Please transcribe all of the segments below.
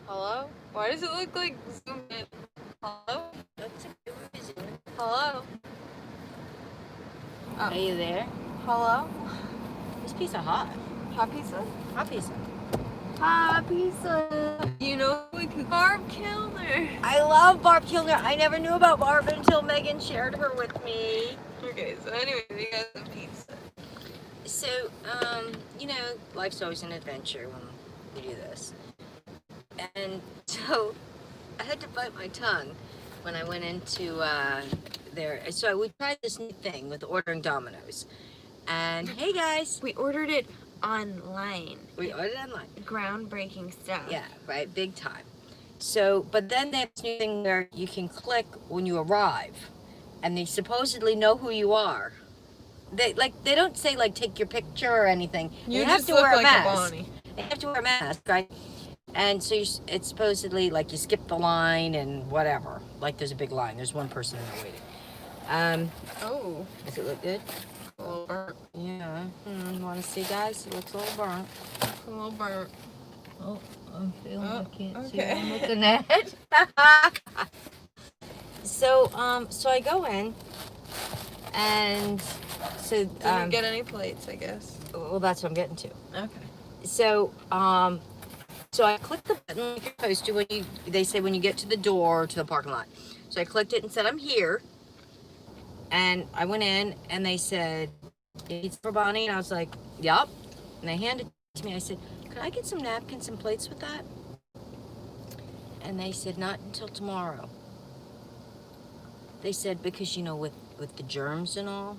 Hello? Why does it look like zoomed in? Hello? Hello? Are you there? Hello? This pizza hot. Hot pizza? Hot pizza. Hot pizza! You know, like Barb Kilner. I love Barb Kilner. I never knew about Barb until Megan shared her with me. Okay, so anyway, we got some pizza. So, you know, life's always an adventure when we do this. And so, I had to bite my tongue when I went into there. So we tried this new thing with ordering Domino's. And hey guys, We ordered it online. we ordered online. Groundbreaking stuff. Yeah, right, big time. So, but then they have this new thing where you can click when you arrive, and they supposedly know who you are. They don't say like take your picture or anything. You have just to look wear a like mask. a Bonnie. They have to wear a mask, right? And so it's supposedly like you skip the line and whatever. Like there's a big line. There's one person in there waiting. Oh, Does it look good? a little burnt. Yeah. Want to see, guys? It looks a little burnt. A little burnt. Oh, I'm feeling. I can't see what okay. I'm looking at. So I go in, and so Didn't get any plates, I guess. well, that's what I'm getting to. Okay. So so I clicked the button like you're supposed to when they say when you get to the door to the parking lot. So I clicked it and said I'm here, and I went in and they said it's for Bonnie, and I was like, yup, and they handed it to me. I said, could I get some napkins and plates with that? And they said not until tomorrow. They said because you know with the germs and all,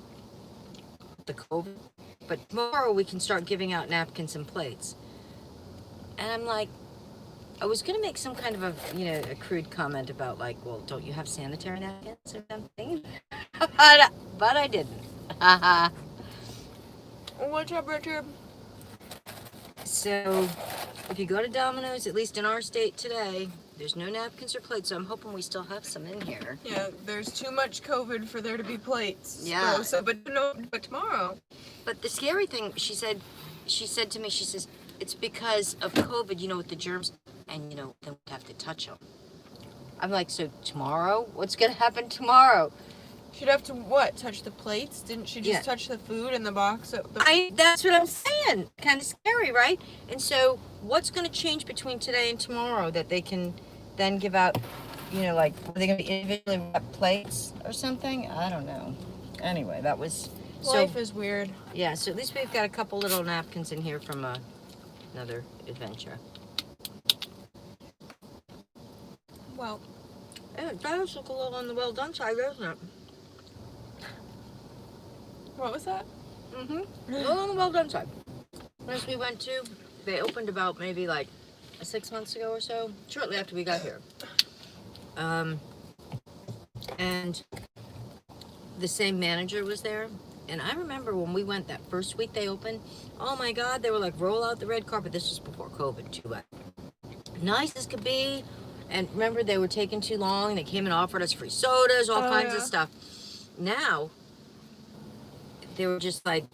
the COVID, but tomorrow we can start giving out napkins and plates. And I'm like, I was gonna make some kind of a crude comment about like, well, don't you have sanitary napkins or something? but I didn't. What temperature? So if you go to Domino's, at least in our state today, there's no napkins or plates, so I'm hoping we still have some in here. Yeah, there's too much COVID for there to be plates. Yeah. But tomorrow. But the scary thing, she said to me, she says, it's because of COVID, you know, with the germs, and, you know, then we have to touch them. I'm like, so tomorrow? What's going to happen tomorrow? She'd have to, what, touch the plates? Didn't she just touch the food in the box? That's what I'm saying. Kind of scary, right? And so what's going to change between today and tomorrow that they can then give out, you know, like, are they going to be individually wrapped plates or something? I don't know. Anyway, that was... Life is weird. Yeah, so at least we've got a couple little napkins in here from another adventure. Well, It does look a little on the well done side, doesn't it? what was that? Mm-hmm. A little on the well done side. Place we went to, they opened about maybe like 6 months ago or so, shortly after we got here. And the same manager was there. And I remember when we went that first week they opened, oh my God, they were like, roll out the red carpet. This was before COVID too, but nice as could be. And remember, they were taking too long. They came and offered us free sodas, all kinds of stuff. Now, they were just like,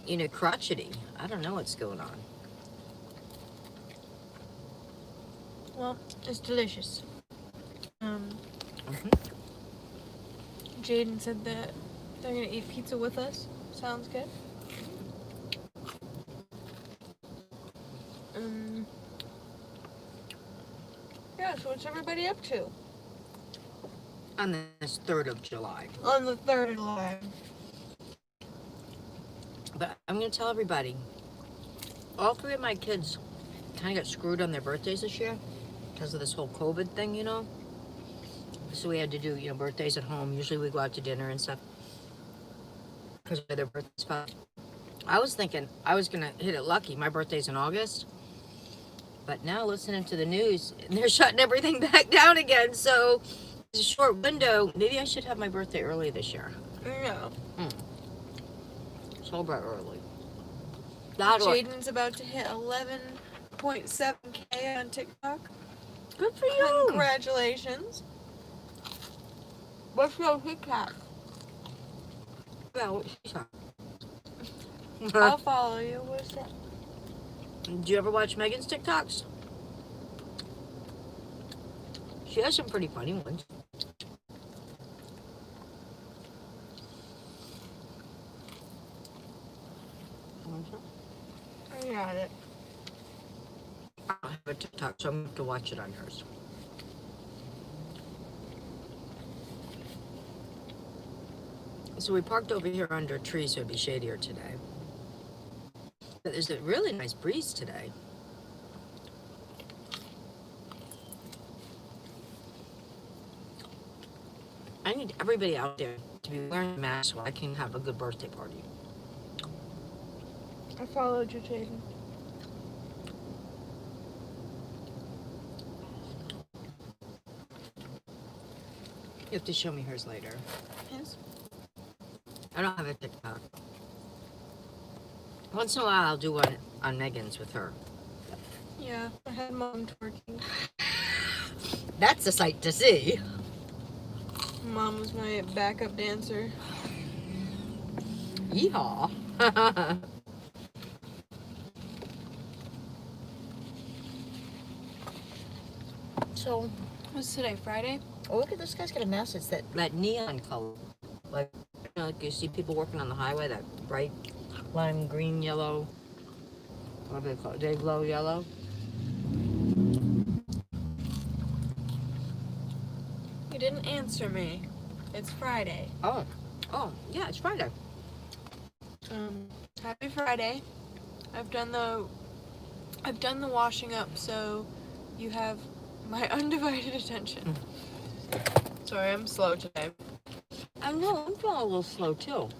you know, crotchety. I don't know what's going on. Well, it's delicious. Mm-hmm. Jaden said that they're gonna eat pizza with us. Sounds good. Yeah, so what's everybody up to? On this 3rd of July. On the 3rd of July. But I'm going to tell everybody, all 3 of my kids kind of got screwed on their birthdays this year because of this whole COVID thing, you know. So we had to do, you know, birthdays at home. Usually we go out to dinner and stuff because of their birthdays. I was thinking I was going to hit it lucky. My birthday's in August. But now listening to the news, they're shutting everything back down again. So it's a short window. Maybe I should have my birthday early this year. Yeah. Celebrate early. Jaden's about to hit 11.7K on TikTok. Good for you. Congratulations. What's your TikTok? Well, I'll follow you. What's that? do you ever watch Megan's TikToks? She has some pretty funny ones. I got it. I don't have a TikTok, so I'm going to have to watch it on hers. So we parked over here under a tree so it'd be shadier today. But there's a really nice breeze today. I need everybody out there to be wearing a mask so I can have a good birthday party. I followed you, Jaden. You have to show me hers later. Yes. I don't have a TikTok. Once in a while I'll do one on Megan's with her. Yeah, I had Mom twerking. That's a sight to see. Mom was my backup dancer. Yeehaw. So, What's today, Friday? oh, look at this guy's got a mask. It's that neon color. Like, you know, like you see people working on the highway, that bright lime green, yellow. What do they call it? Day glow yellow. You didn't answer me. It's Friday. Oh, yeah, it's Friday. Happy Friday. I've done the washing up, so you have my undivided attention. Sorry, I'm slow today. I know, I'm feeling a little slow too.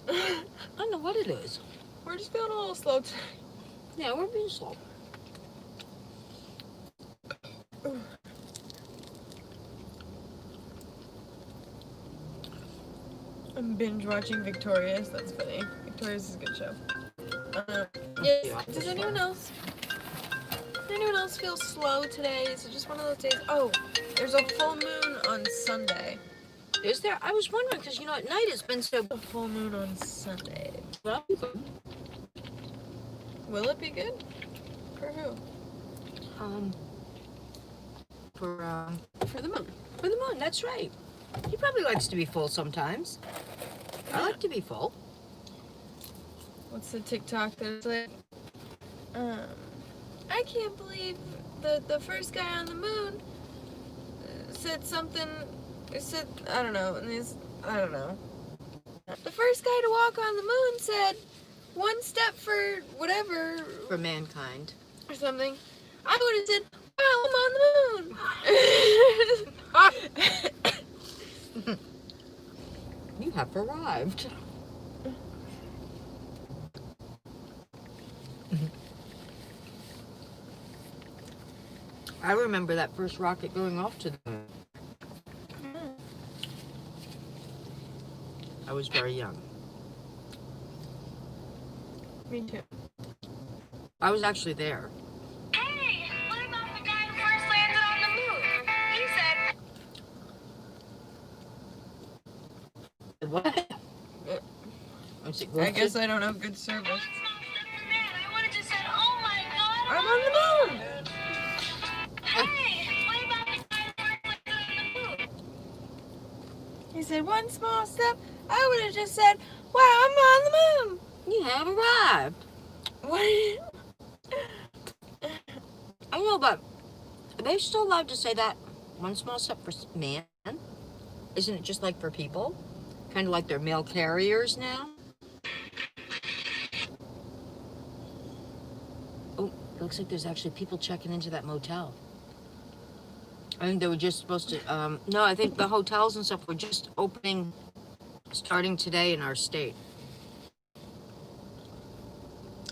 I don't know what it is. We're just feeling a little slow today. Yeah, we're being slow. I'm binge watching Victorious. That's funny. Victorious is a good show. Yes. Does anyone else feel slow today? Is it just one of those days? Oh, there's a full moon on Sunday. Is there? I was wondering because you know at night it's been so. A full moon on Sunday. Well, Will it be good? For who? For the moon. For the moon. That's right. He probably likes to be full sometimes. I like to be full. What's the TikTok that's like? I can't believe the first guy on the moon said something. Said I don't know. I don't know. The first guy to walk on the moon said, "One step for whatever For mankind. or something." I would have said, "Wow, I'm on the moon." You have arrived. I remember that first rocket going off to the moon. I was very young. Me too. I was actually there. Hey, what about the guy who first landed on the moon? He said, What? I guess I don't have good service. one small step for man. I would have just said, oh my god. I'm on the moon. Hey, what about the guy who first landed on the moon? He said one small step. I would have just said, "Wow, I'm on the moon." You have arrived. What? I know, but are they still allowed to say that? One small step for man? Isn't it just like for people? Kind of like they're mail carriers now? Oh, it looks like there's actually people checking into that motel. I think they were just supposed to, no, I think the hotels and stuff were just opening, starting today in our state.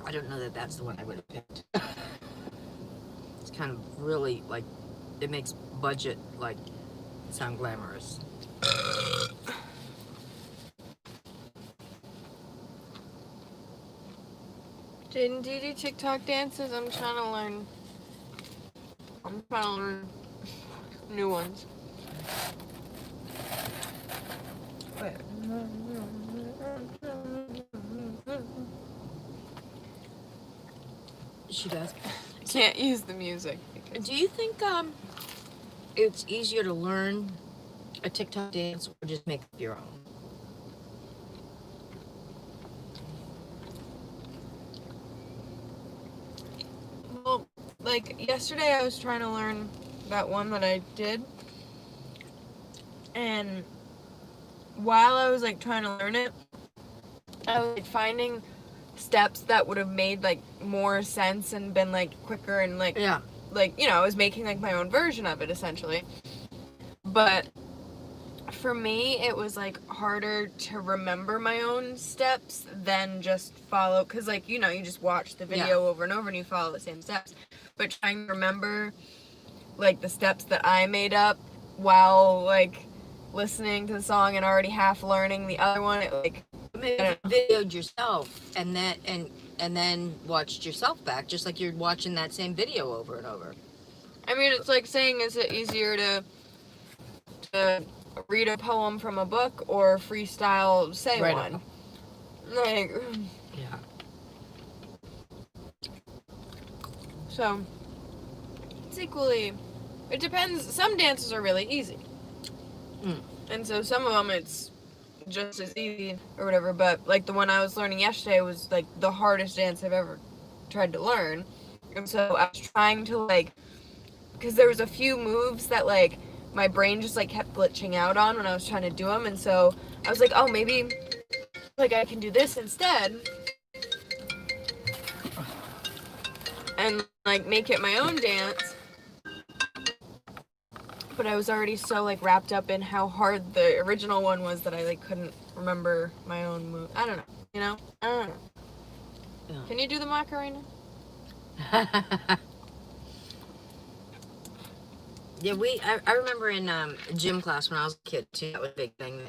I don't know that that's the one I would have picked. It's kind of really, like, it makes budget, like, sound glamorous. Jaden, do you do TikTok dances? I'm trying to learn. New ones. Wait. She does. Can't use the music. Do you think, it's easier to learn a TikTok dance or just make up your own. Well, like yesterday I was trying to learn that one that I did, and while I was like trying to learn it, I was like finding steps that would have made like more sense and been like quicker and like Yeah. like, you know, I was making like my own version of it essentially. But for me, it was like harder to remember my own steps than just follow, because like, you know, you just watch the video over and over and you follow the same steps. But trying to remember like the steps that I made up while like listening to the song and already half learning the other one, it like Maybe you videoed yourself and then watched yourself back, just like you're watching that same video over and over. I mean, it's like saying, is it easier to read a poem from a book or freestyle say Right. one? Like, Yeah. so it's equally. It depends. Some dances are really easy, and so some of them it's just as easy or whatever. But like the one I was learning yesterday was like the hardest dance I've ever tried to learn, and so I was trying to like, because there was a few moves that like my brain just like kept glitching out on when I was trying to do them, and so I was like, oh, maybe like I can do this instead and like make it my own dance. But I was already so like wrapped up in how hard the original one was that I like couldn't remember my own move. I don't know, you know? I don't know. Yeah. Can you do the Macarena? Yeah, I remember in gym class when I was a kid too, that was a big thing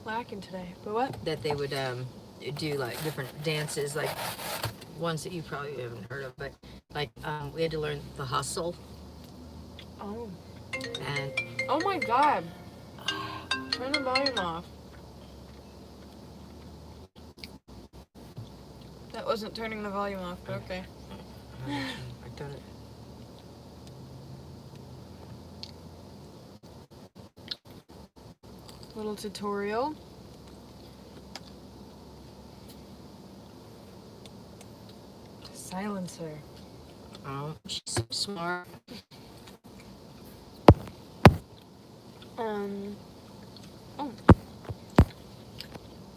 Lacking today. But what? that they would do like different dances, like ones that you probably haven't heard of, but like we had to learn the hustle Oh. and Oh my god. Turn the volume off. That wasn't turning the volume off, but okay. I've done it. Little tutorial. Silencer. Oh, she's so smart. Oh.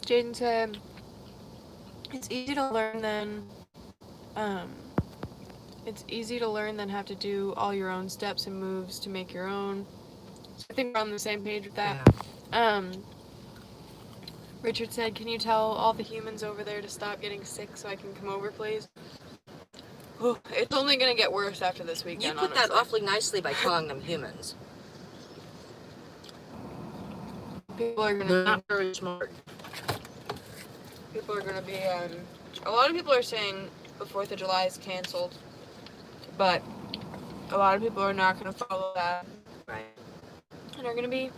Jaden said, it's easy to learn than have to do all your own steps and moves to make your own. So I think we're on the same page with that. Yeah. Richard said, can you tell all the humans over there to stop getting sick so I can come over, please? Oh, it's only gonna get worse after this weekend. You put honestly. that awfully nicely by calling them humans. People are They're gonna not very smart. be. A lot of people are saying the 4th of July is canceled, but a lot of people are not gonna follow that. Right. And are gonna be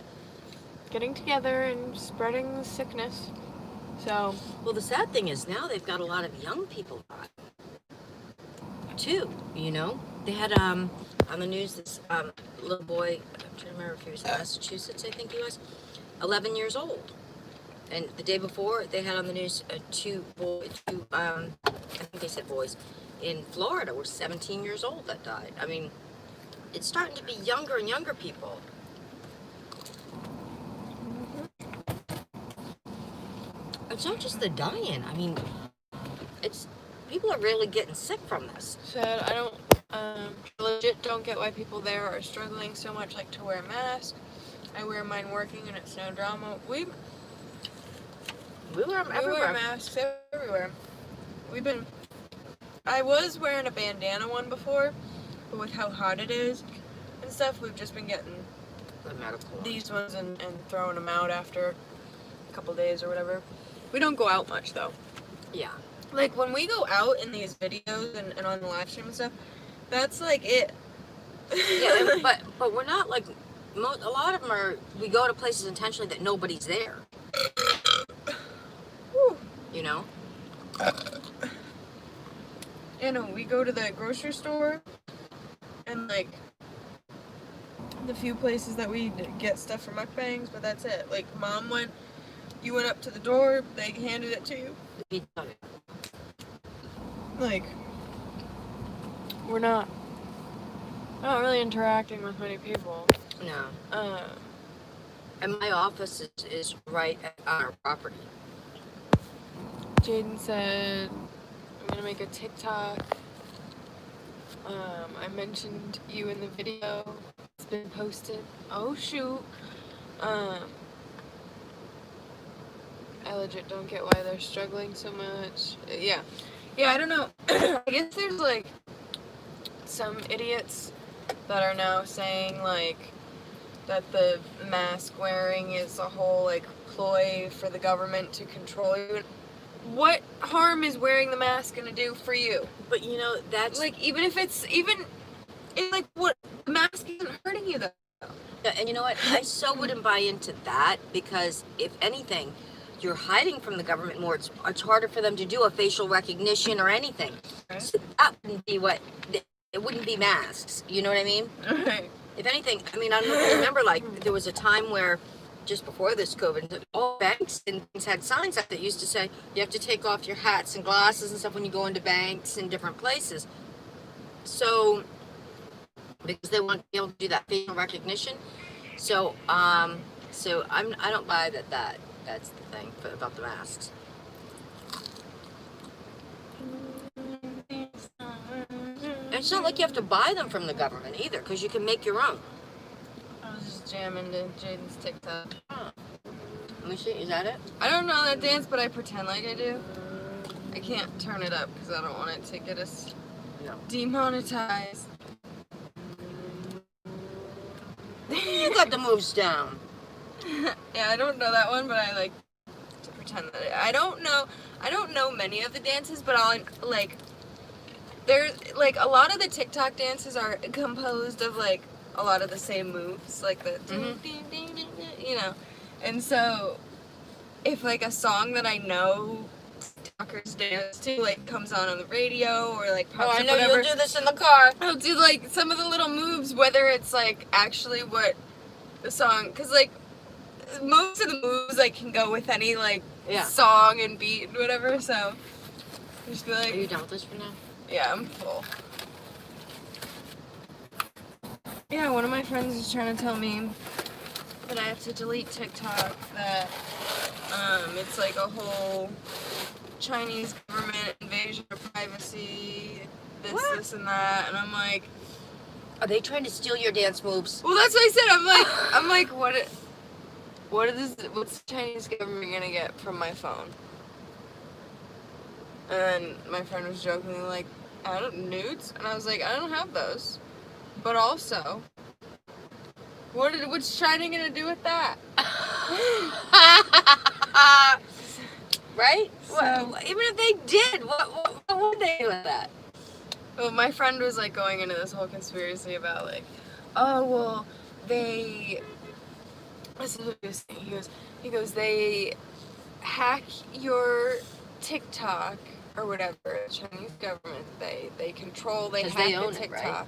getting together and spreading the sickness. So, Well, the sad thing is now they've got a lot of young people dying too. You know, they had on the news this little boy. I'm trying to remember if he was in Massachusetts. I think he was 11 years old. And the day before, they had on the news I think they said boys, in Florida were 17 years old that died. I mean, it's starting to be younger and younger people. It's not just the dying. I mean, it's people are really getting sick from this. said I legit don't get why people there are struggling so much, like to wear a mask. I wear mine working and it's no drama. We We wear them everywhere. wear masks everywhere. I was wearing a bandana one before, but with how hot it is and stuff, we've just been getting The medical ones. these ones and throwing them out after a couple days or whatever. We don't go out much though. Yeah. Like when we go out in these videos and on the live stream and stuff, that's like it. Yeah, but we're not like a lot of them are. We go to places intentionally that nobody's there. Whew. You know. You know, we go to the grocery store and like the few places that we get stuff for mukbangs, but that's it. Like, you went up to the door, they handed it to you. Like, we're not really interacting with many people. No. And my office is right on our property. Jaden said, I'm gonna make a TikTok. I mentioned you in the video. It's been posted. Oh, shoot. I legit don't get why they're struggling so much. Yeah, I don't know. I guess there's, like, some idiots that are now saying, like, that the mask wearing is a whole, like, ploy for the government to control you. What harm is wearing the mask gonna do for you? But you know, that's Like, what, the mask isn't hurting you, though. yeah, and you know what? I so wouldn't buy into that, because if anything, you're hiding from the government more. It's harder for them to do a facial recognition or anything. Right. So that wouldn't be it wouldn't be masks. You know what I mean? Right. If anything, I mean, I don't know if you remember, like, there was a time where, just before this COVID, all banks and things had signs up that used to say, you have to take off your hats and glasses and stuff when you go into banks and different places. So, because they want to be able to do that facial recognition. So, I don't buy that's the thing about the masks. And it's not like you have to buy them from the government either, because you can make your own. I was just jamming to Jaden's TikTok. Let me see, is that it? I don't know that dance, but I pretend like I do. I can't turn it up because I don't want it to get us demonetized. You got the moves down. Yeah, I don't know that one, but I like to pretend that I don't know many of the dances, but there's like a lot of the TikTok dances are composed of like a lot of the same moves, like the you know. And so if like a song that I know TikTokers dance to like comes on the radio or like pops I up know whatever, you'll do this in the car. I'll do like some of the little moves, whether it's like actually what the song, because like most of the moves like can go with any like song and beat and whatever. So just be like, are you done with this for now? Yeah, I'm full. Yeah, one of my friends is trying to tell me that I have to delete TikTok, that it's like a whole Chinese government invasion of privacy, this and that, and I'm like, are they trying to steal your dance moves? well, that's what I said. I'm like, what's the Chinese government gonna get from my phone? And my friend was jokingly like, nudes? And I was like, I don't have those. But also, what's China gonna do with that? Right? So, even if they did, what would they do with that? well, my friend was like going into this whole conspiracy about like, oh well, this is what he was saying. He goes, they hack your TikTok or whatever, the Chinese government, they control, they hack they own the TikTok. It, right?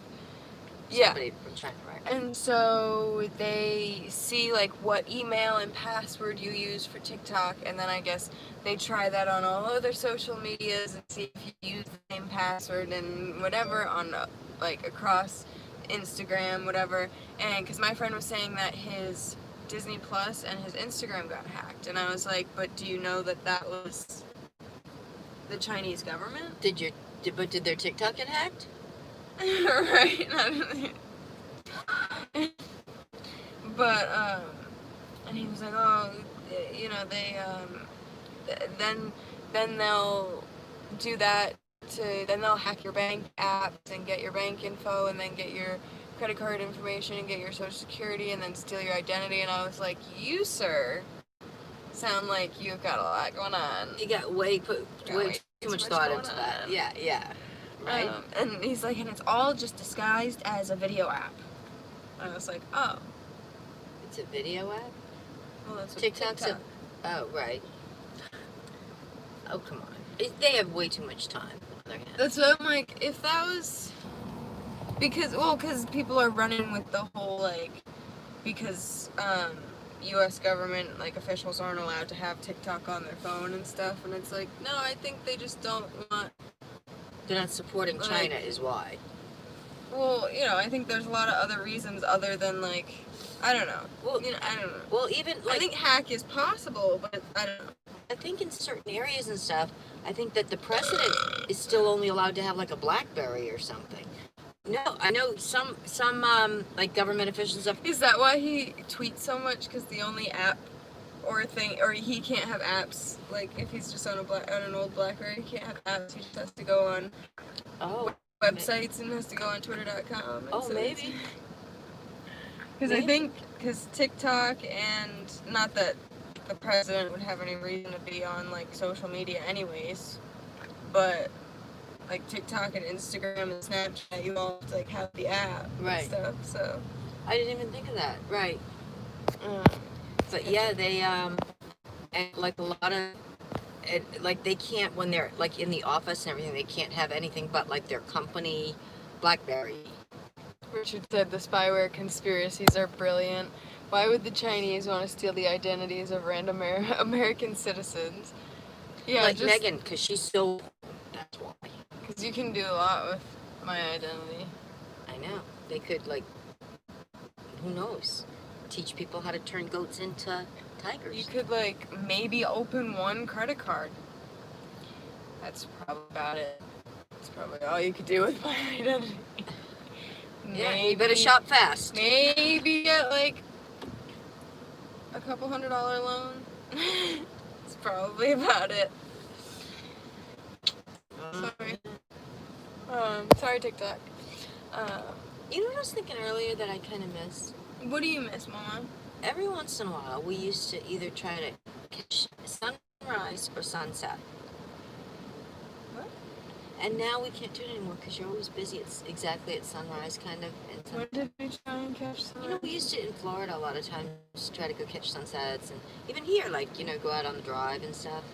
Yeah. Somebody from China, right? And so they see like what email and password you use for TikTok, and then I guess they try that on all other social medias and see if you use the same password and whatever on like across Instagram, whatever. And because my friend was saying that his Disney Plus and his Instagram got hacked, and I was like, but do you know that was the Chinese government? Did their TikTok get hacked? Right. But and he was like, oh, you know, they then they'll do that then they'll hack your bank apps and get your bank info and then get your credit card information and get your social security and then steal your identity. And I was like, you, sir, sound like you've got a lot going on. You got way too much thought into that. Yeah. Right? And he's like, and it's all just disguised as a video app. And I was like, oh. It's a video app? Well, that's what TikTok's TikTok. Oh, right. Oh, come on. They have way too much time on their hands. That's what I'm like, if because people are running with the whole, like, because, U.S. government, like, officials aren't allowed to have TikTok on their phone and stuff, and it's like, no, I think they just don't want, They're not supporting like, China is why. well, you know, I think there's a lot of other reasons other than, like, I don't know. Well, You know, I don't know. Well, even I like think hack is possible, but I don't know. I think in certain areas and stuff, I think that the president is still only allowed to have like a BlackBerry or something. No, I know some like government officials have. Is that why he tweets so much? Because the only app or thing, or he can't have apps, like, if he's just on an old BlackBerry, he can't have apps. He just has to go on Oh, websites and has to go on Twitter.com. oh, maybe. Because I think, because TikTok and, not that the president would have any reason to be on, like, social media anyways, but, like, TikTok and Instagram and Snapchat, you all, like, have the app Right. and stuff, so. I didn't even think of that. Right. Um, But yeah, they and like a lot of like they can't when they're like in the office and everything, they can't have anything but like their company BlackBerry. Richard said the spyware conspiracies are brilliant. Why would the Chinese want to steal the identities of random American citizens? Yeah, Like just Megan, because she's so. That's why. because you can do a lot with my identity. I know. They could like. Who knows? Teach people how to turn goats into tigers. You could, like, maybe open one credit card. That's probably about it. That's probably all you could do with my identity. Yeah, you better shop fast. Maybe get, like, a couple $100 loan. That's probably about it. Sorry. Sorry, TikTok. You know what I was thinking earlier that I kind of miss? What do you miss, Mama? Every once in a while, we used to either try to catch sunrise or sunset. What? And now we can't do it anymore because you're always busy. It's exactly at sunrise, kind of. And When did we try and catch you know, we used to in Florida a lot of times try to go catch sunsets, and even here, like, you know, go out on the drive and stuff.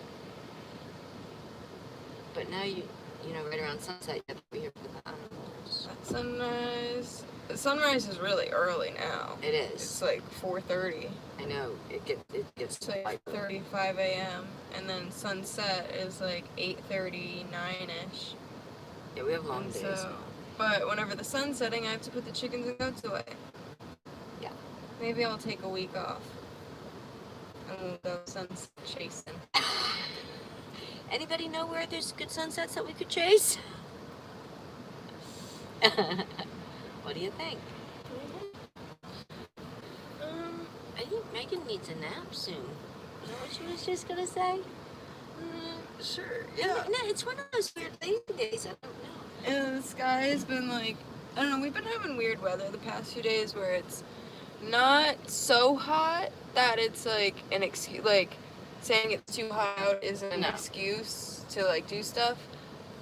But now you know, right around sunset, you have to be here for the animals. Sunrise. Sunrise is really early now. It is. It's like 4:30. I know. It gets It's like 35 a.m. and then sunset is like 8:30, 9ish. Yeah, we have long And days. so, but whenever the sun's setting, I have to put the chickens and goats away. Yeah. Maybe I'll take a week off. And we'll go sunset chasing. Anybody know where there's good sunsets that we could chase? What do you think? I think Megan needs a nap soon. Is that what she was just gonna say? Sure, No, it's one of those weird lazy days. I don't know. And the sky has been like, I don't know, we've been having weird weather the past few days where it's not so hot that it's like an excuse, like saying it's too hot out isn't an excuse to like do stuff.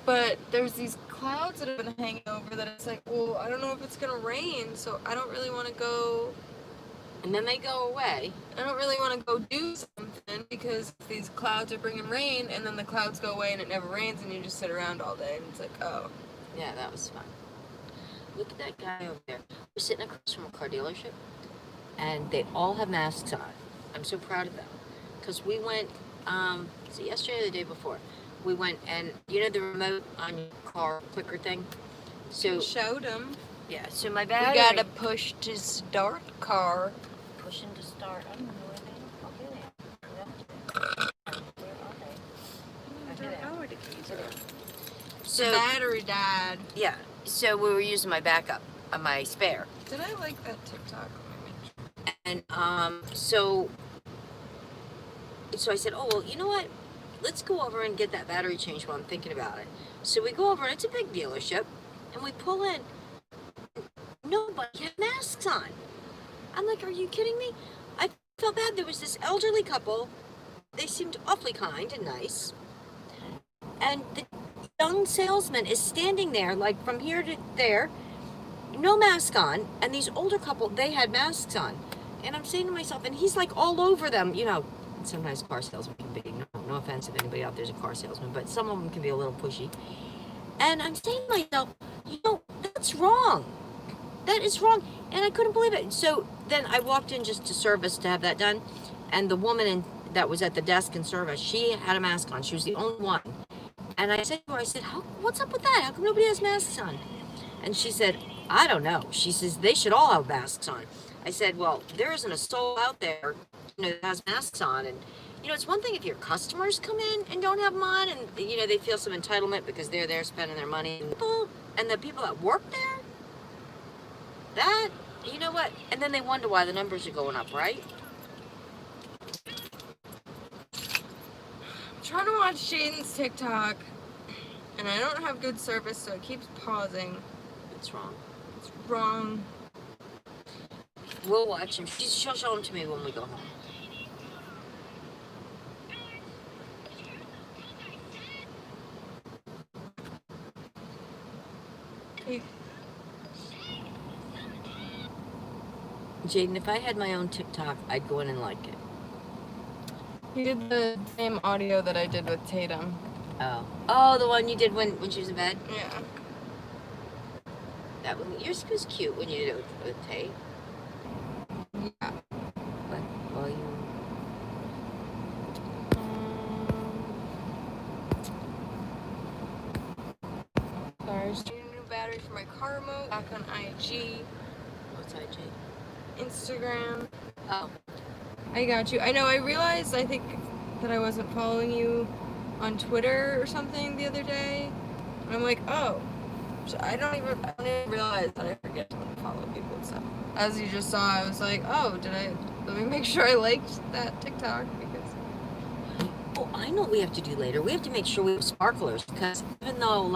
But there's these clouds that have been hanging over that it's like, well, I don't know if it's gonna rain, so I don't really want to go. And then they go away. I don't really want to go do something because these clouds are bringing rain, and then the clouds go away and it never rains, and you just sit around all day, and it's like, oh. Yeah, that was fun. Look at that guy over there. We're sitting across from a car dealership, and they all have masks on. I'm so proud of them. Because we went, so yesterday or the day before, we went and, you know the remote on your car clicker thing? So, Showed them. yeah, so my We battery... gotta push to start car. Pushing to start. I don't know where they are. Where are they? So, The battery died. yeah, so we were using my backup, my spare. Did I like that TikTok? And so I said, oh, well, you know what? Let's go over and get that battery changed while I'm thinking about it. So we go over, and it's a big dealership, and we pull in. Nobody had masks on. I'm like, are you kidding me? I felt bad. There was this elderly couple. They seemed awfully kind and nice. And the young salesman is standing there, like from here to there, no mask on, and these older couple, they had masks on. And I'm saying to myself, and he's like all over them, you know, sometimes car salesmen can be, no offense if anybody out there's a car salesman, but some of them can be a little pushy. And I'm saying to myself, you know, that's wrong. That is wrong. And I couldn't believe it. So then I walked in just to service to have that done. And the woman that was at the desk in service, she had a mask on. She was the only one. And I said to her, I said, what's up with that? How come nobody has masks on? And she said, I don't know. She says, they should all have masks on. I said, well, there isn't a soul out there, that has masks on. And, it's one thing if your customers come in and don't have them on and, they feel some entitlement because they're there spending their money. And the people that work there, that, you know what? And then they wonder why the numbers are going up, right? I'm trying to watch Jaden's TikTok, and I don't have good service, so it keeps pausing. It's wrong. It's wrong. We'll watch him. She'll show him to me when we go home. Okay. Jaden, if I had my own TikTok, I'd go in and like it. He did the same audio that I did with Tatum. Oh, the one you did when she was in bed? Yeah. That one, yours was cute when you did it with Tate. Yeah. But, well, Sorry, I just need a new battery for my car remote. Back on IG. What's IG? Instagram. Oh. I got you. I know, I realized, I think, that I wasn't following you on Twitter or something the other day. And I'm like, oh. So I don't even realize that I forget to follow people and stuff. As you just saw, I was like, oh, let me make sure I liked that TikTok because... Oh, I know what we have to do later. We have to make sure we have sparklers because even though,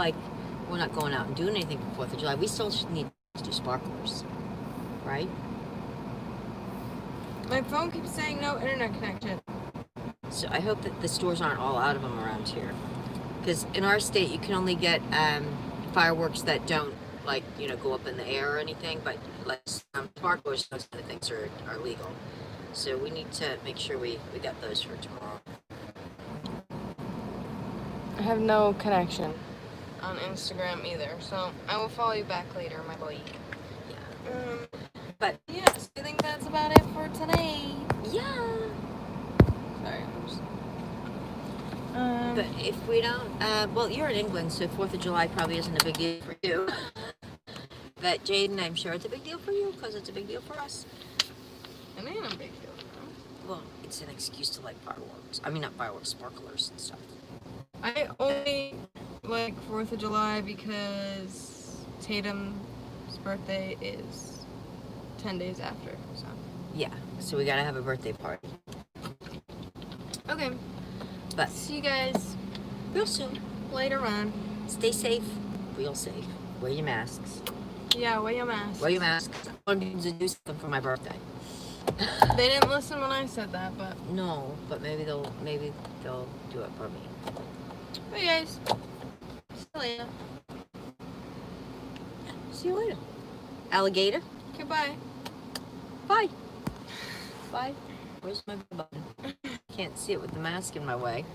we're not going out and doing anything for 4th of July, we still need to do sparklers. Right? My phone keeps saying no internet connection. So I hope that the stores aren't all out of them around here. Because in our state, you can only get fireworks that don't, go up in the air or anything. But, sparklers, those kind of things are legal. So we need to make sure we got those for tomorrow. I have no connection on Instagram either, so I will follow you back later, my boy. Yeah. But yes, I think that's about it for today. Yeah. Sorry, I'm just... But if we don't, well, you're in England, so 4th of July probably isn't a big deal for you. But Jaden, I'm sure it's a big deal for you because it's a big deal for us. It ain't a big deal. Well, it's an excuse to like fireworks. I mean, not fireworks, sparklers and stuff. I only like 4th of July because Tatum's birthday is 10 days after, so. Yeah, so we gotta have a birthday party. Okay. But see you guys real soon. Later on. Stay safe. Real safe. Wear your masks. Yeah, wear your mask. Wear your masks. I wanted to do something for my birthday. They didn't listen when I said that, but... No, but maybe they'll do it for me. Bye, guys. See you later. See you later. Alligator. Goodbye. Bye. Bye. Where's my button? Can't see it with the mask in my way.